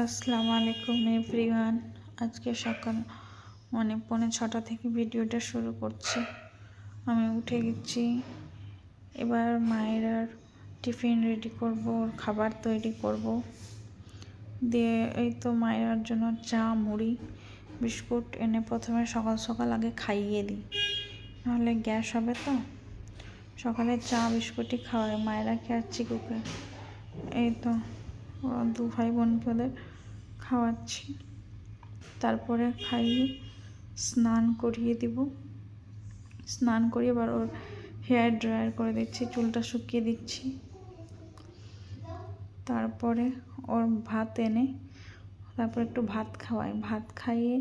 আসসালামু আলাইকুম এভরিওয়ান। আজকে সকাল 6:45 থেকে ভিডিওটা শুরু করছি। আমি উঠে গেছি, এবার মায়ের আর টিফিন রেডি করব, ওর খাবার তৈরি করব। দিয়ে এই তো মায়ের জন্য চা মুড়ি বিস্কুট এনে প্রথমে সকাল সকাল আগে খাইয়ে দিই, নাহলে গ্যাস হবে। তো সকালে চা বিস্কুটই খাওয়াই মায়েরাকে আর চিকুকে। এই তো ওরা দু ভাই বোনকে ওদের খাওয়াচ্ছি, তারপরে খাইয়ে স্নান করিয়ে দিব। স্নান করিয়ে এবার ওর হেয়ার ড্রায়ার করে দিচ্ছি, চুলটা শুকিয়ে দিচ্ছি। তারপরে ওর ভাত এনে তারপর একটু ভাত খাওয়াই, ভাত খাইয়ে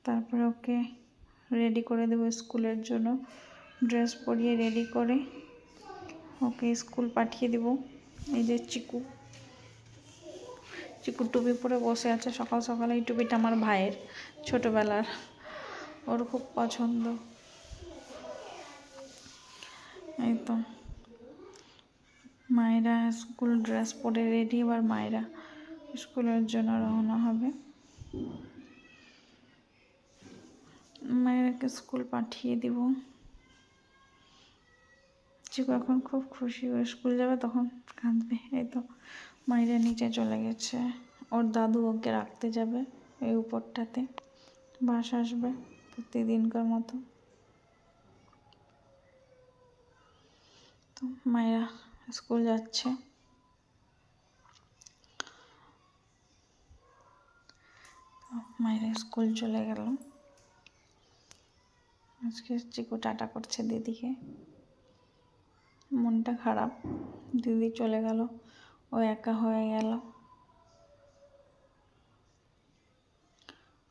তারপরে ওকে রেডি করে দেবো স্কুলের জন্য। ড্রেস পরিয়ে রেডি করে ওকে স্কুল পাঠিয়ে দেব। এই যে চিকু টুপি পরে বসে আছে সকাল সকালে। এই টুপিটা আমার ভাইয়ের ছোটোবেলার, ওর খুব পছন্দ। এই তো মায়েরা স্কুল ড্রেস পরে রেডি, এবার মায়েরা স্কুলের জন্য রওনা হবে। মায়েরাকে স্কুল পাঠিয়ে দিব। চিকু এখন খুব খুশি, ও স্কুল যাবে তখন কাঁদবে। এই তো মায়েরা নিচে চলে গেছে, ওর দাদু ওকে রাখতে যাবে এই উপরটাতে। বাস আসবে প্রতিদিনকার মতো। তো মায়েরা স্কুল যাচ্ছে। মায়েরা স্কুল চলে গেল। আজকে চিকু টাটা করছে দিদিকে, মনটা খারাপ। দিদি চলে গেল, ও একা হয়ে গেল।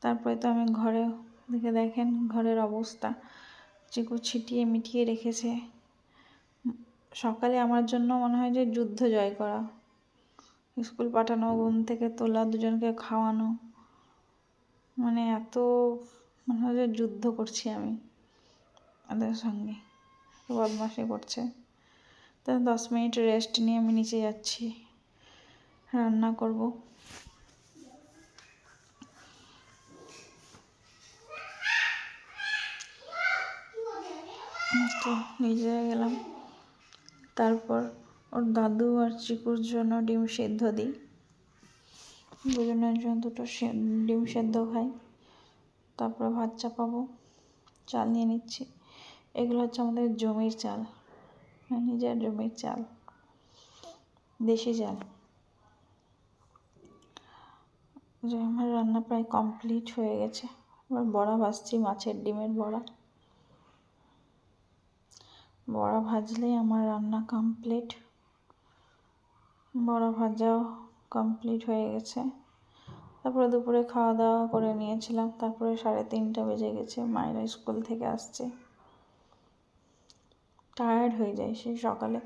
তারপরে তো আমি ঘরে দিকে দেখেন ঘরের অবস্থা, চিকু ছিটিয়ে মিটিয়ে রেখেছে। সকালে আমার জন্য মনে হয় যে যুদ্ধ জয় করা, স্কুল পাঠানো, ঘুম থেকে তোলা, দুজনকে খাওয়ানো, মানে এত মনে হয় যে যুদ্ধ করছি আমি ওদের সঙ্গে। বদমাশি করছে। তা 10 মিনিট রেস্ট নিয়ে আমি নিচে যাচ্ছি, রান্না করব। তো নিচে গেলাম, তারপর ওর দাদু আর চিকুর জন্য ডিম সেদ্ধ দিই। দুজনের জন্য দুটো ডিম সেদ্ধ খাই। তারপরে ভাত চাপাবো। চাল নিয়ে নিচ্ছি, এগুলো হচ্ছে আমাদের জমির চাল, নিজের জমির চাল, দেশি চাল। যে আমার রান্না প্রায় কমপ্লিট হয়ে গেছে। এবার বড়া ভাজছি, মাছের ডিমের বড়া। বড়া ভাজলেই আমার রান্না কমপ্লিট। বড়া ভাজাও কমপ্লিট হয়ে গেছে। তারপরে দুপুরে খাওয়া দাওয়া করে নিয়েছিলাম। তারপরে 3:30 বেজে গেছে, মায়েরা স্কুল থেকে আসছে। টায়ার্ড হয়ে যায়, সেই সকালে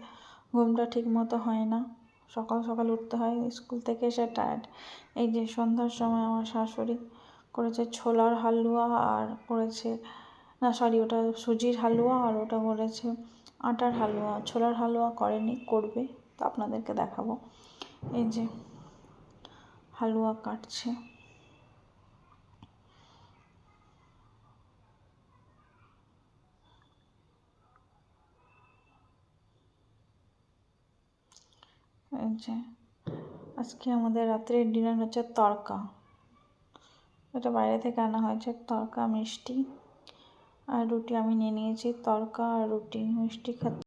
ঘুমটা ঠিক মতো হয় না, সকাল সকাল উঠতে হয়, স্কুল থেকে এসে টায়ার্ড। এই যে সন্ধ্যার সময় আমার শাশুড়ি করেছে ছোলার হালুয়া, আর করেছে ওটা সুজির হালুয়া, আর ওটা করেছে আটার হালুয়া। ছোলার হালুয়া করেনি, করবে, তো আপনাদেরকে দেখাবো। এই যে হালুয়া কাটছে। এই যে আজকে আমাদের রাত্রের ডিনার হচ্ছে তড়কা। এটা বাইরে থেকে আনা হয়েছে, তড়কা মিষ্টি আর রুটি। আমি নিয়ে নিয়েছি তড়কা আর রুটি, মিষ্টি খাচ্ছি।